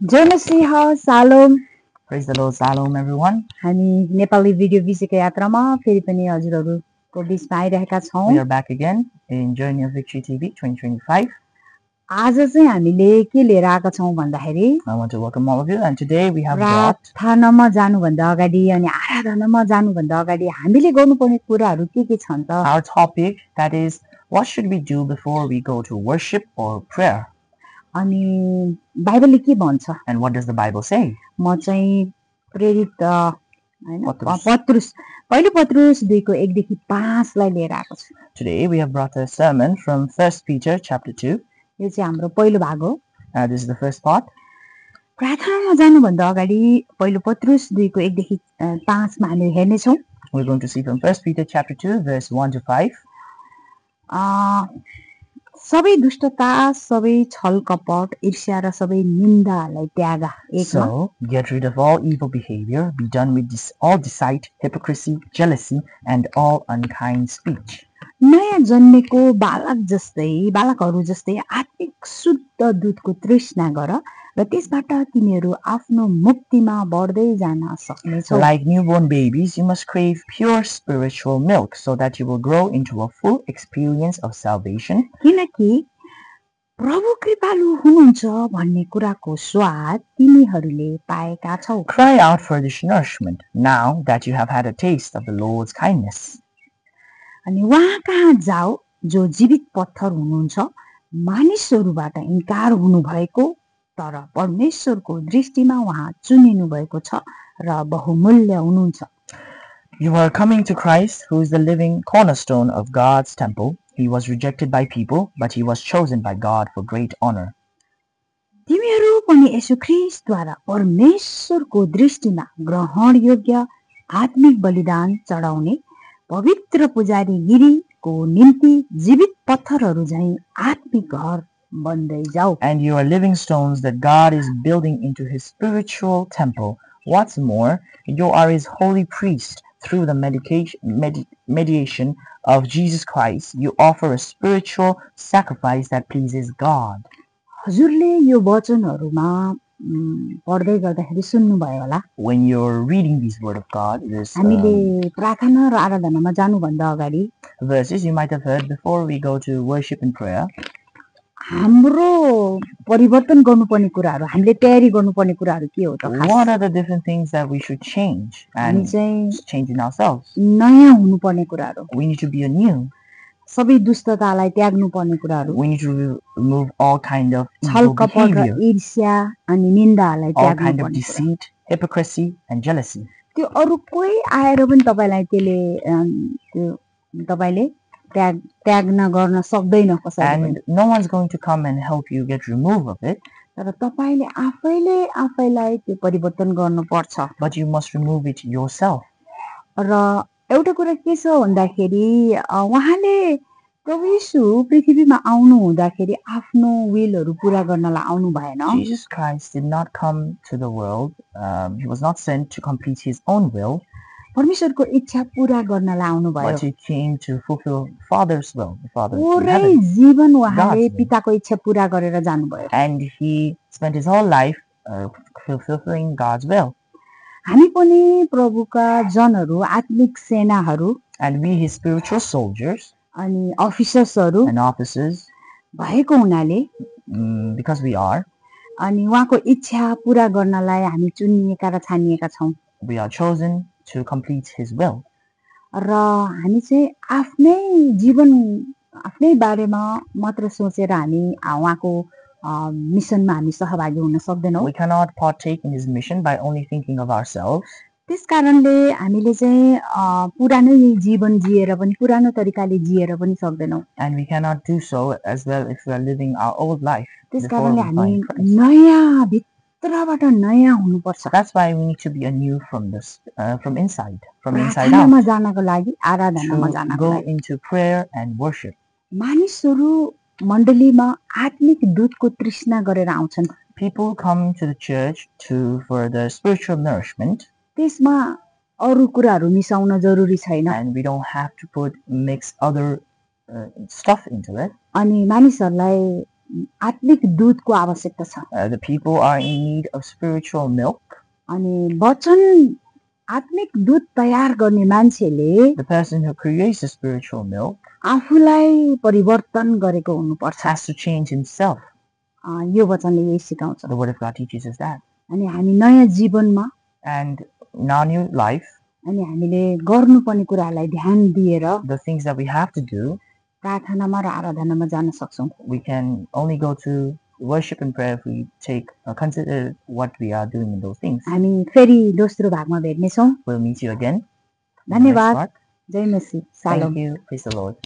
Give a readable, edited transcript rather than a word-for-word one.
Jay Masih सालोम Praise the Lord, Shalom everyone. हामी Nepali video विषयको यात्रामा फेरि पनि हजुरहरूको बीचमा आइरहेका छौं। We are back again in Journey of Victory TV 2025. आज चाहिँ हामीले के लिएर आएका छौं भन्दाखेरि I want to welcome all of you, and today we have brought प्रार्थनामा जानुभन्दा अगाडि अनि आराधनामा जानुभन्दा अगाडि हामीले गर्नुपर्ने कुराहरू के छन् त? our topic, that is, what should we do before we go to worship or prayer? अनि बाइबलले के भन्छ? And what does the Bible say? म चाहिँ प्रेरित हैन पत्रुस। पत्रुस पहिलो पत्रुस 2 को 1 देखि 5 लाई लिएर आएको छु। Today we have brought a sermon from 1 Peter chapter 2. यो चाहिँ हाम्रो पहिलो भाग हो। This is the first part. प्रार्थनामा जानुभन्दा अगाडि पहिलो पत्रुस 2 को 1 देखि 5 मा हामी हेर्ने छौं। We're going to see from 1 Peter chapter 2 verse 1 to 5. सबै दुष्टता, सबै छल कपट, ईर्ष्या र सबै निन्दालाई त्यागा। एकमा So, get rid of all evil behavior, be done with all deceit, hypocrisy, jealousy, and all unkind speech. नयाँ जन्मेको बालकहरू जस्तै आत्मिक शुद्ध दूधको तृष्णा गर र त्यसबाट तिमीहरू आफ्नो मुक्तिमा बढ्दै जान सक्नेछौ। Like newborn babies, you must crave pure spiritual milk so that you will grow into a full experience of salvation. किनकि प्रभु कृपालु हुनुहुन्छ भन्ने कुराको स्वाद तिमीहरूले पाएका छौ। Cry out for this nourishment now that you have had a taste of the Lord's kindness. अनि उहाँ कहाँ जाऊ जो जीवित पत्थर हुनुहुन्छ, मानिसहरूबाट इन्कार हुनुभएको तर परमेश्वरको दृष्टिमा उहाँ चुनिनु भएको छ र बहुमूल्य हुनुहुन्छ। You are coming to Christ, who is the living cornerstone of God's temple. He was rejected by people, but he was chosen by God for great honor. तिमीहरू पनि येशू ख्रीष्टद्वारा परमेश्वरको दृष्टिमा ग्रहण योग्य आत्मिक बलिदान चढाउने पवित्र पुजारी गिरीको निम्ति जीवित पत्थरहरू झैं आत्मिक घर बन्दै जाऊ। And you are living stones that God is building into his spiritual temple. What's more, you are his holy priest. Through the mediation of Jesus Christ, you offer a spiritual sacrifice that pleases God. हजुरले यो वचनहरूमा पढ्दै गर्दाखेरि सुन्नुभयो होला। When you're reading these word of God, this हामीले प्रार्थना र आराधनामा जानुभन्दा अगाडि verses you might have heard before we go to worship and prayer. हाम्रो परिवर्तन गर्नुपर्ने कुराहरू, हामीले तयारी गर्नुपर्ने कुराहरू के हो त? What are the different things that we should change and change in ourselves? नयाँ हुनुपर्ने कुराहरू। We need to be anew. सबै दुष्टतालाई त्याग्नु पर्ने कुराहरू। We need to remove all kind of छल evil कपट र behavior, ईर्ष्या अनि निन्दालाई all त्याग्नु kind of पर्ने। deceit, hypocrisy, and jealousy. त्यो अरु कोही आएर पनि तपाईलाई त्यो तपाईले त्याग्न गर्न सक्दैन कसैले पनि। And no one's going to come and help you get remove of it. तर तपाईले आफैलाई त्यो परिवर्तन गर्नुपर्छ। But you must remove it yourself. र एउटा कुरा के छ भन्दाखेरि उहाँले प्रभु येशू पृथ्वीमा आउनु हुँदाखेरि आफ्नो विलहरू पूरा गर्नलाई आउनु भएन। Jesus Christ did not come to the world. He was not sent to complete his own will. परमेश्वरको इच्छा पूरा गर्नलाई आउनु भयो। But he came to fulfill Father's will. The Father in पुरै heaven. जीवन उहाँले पिताको इच्छा पूरा गरेर जानुभयो। And he spent his whole life fulfilling God's will. हामी पनि प्रभुका जनहरू, आत्मिक सेनाहरू, and we his spiritual soldiers अनि अफिसर्सहरू and officers भएको हुनाले because we are, अनि उहाँको इच्छा पूरा गर्नलाई हामी चुनिएका र छानिएका छौं। We are chosen to complete his will. र हामी चाहिँ आफ्नै जीवन आफ्नै बारेमा मात्र सोचेर हामी उहाँको मिसनमा हामी सहभागी हुन सक्दैनौं। We cannot partake in his mission by only thinking of ourselves. त्यसकारणले हामीले चाहिँ पुरानो जीवन जिएर पनि पुरानो तरिकाले जिएर पनि सक्दैनौं। And we cannot do so as well if we are living our old life. त्यसकारणले हामी नयाँ भित्रबाट नयाँ हुनुपर्छ। That's why we need to be anew from this from inside out. प्रार्थनामा जानको लागि, आराधनामा जानको go लागि, into prayer and worship. मानिसहरू मण्डलीमा आत्मिक दूधको तृष्णा गरेर आउँछन्। People come to the church for the spiritual nourishment. त्यसमा अरु कुराहरू मिसाउन जरुरी छैन। And we don't have to mix other stuff into it. अनि मानिसहरूलाई आत्मिक दूधको आवश्यकता छ। The people are in need of spiritual milk. अनि वचन आत्मिक दूध तयार गर्ने मान्छेले The person who creates the spiritual milk आफूलाई परिवर्तन गरेको हुनुपर्छ। has to change himself. यो वचनले यही सिकाउँछ। The word of God teaches us that. अनि हामी नयाँ जीवनमा And in our new life, अनि हामीले गर्नुपर्ने कुराहरूलाई ध्यान दिएर the things that we have to do, प्रार्थनामा र आराधनामा जान सक्छौँ। we can only go to worship and prayer if we consider what we are doing in those things. हामी फेरि दोस्रो भागमा भेट्नेछौँ। We'll meet you again. in the next धन्यवाद। part. Jay Masih. सालोम। Thank you. Praise the Lord.